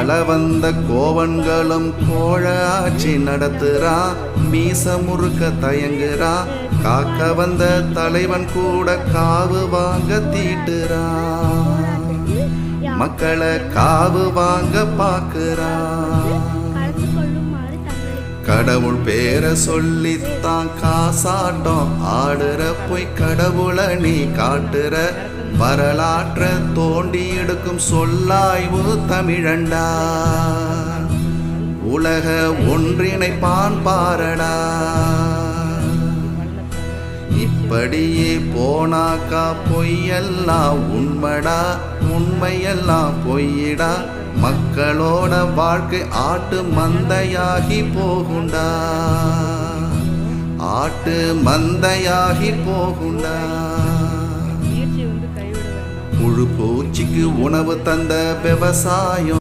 ஆள வந்த கோவன்களும் கோழ ஆட்சி நடத்துறா, மீச முறுக்க தயங்குறா, காக்க வந்த தலைவன் கூட காவு வாங்க தீட்டுறா, மக்களை காவு வாங்க பாக்குறா. கடவுள் பேரை சொல்லித்தான் காசாட்டம் ஆடுற, போய் கடவுளை நீ காட்டுற, வரலாற்ற தோண்டி எடுக்கும் சொல்லாய்வு தமிழண்டா, உலக ஒன்றிணைப்பான் பாரடா. இப்படியே போனாக்கா பொய்யெல்லாம் உண்மைடா, உண்மையெல்லாம் பொய்யிடா, மக்களோட வாழ்க்கை ஆட்டு மந்தையாகி போகுண்டா, ஆட்டு மந்தையாகி போகுண்டா. புழு பூச்சிக்கு உணவு தந்த விவசாயம்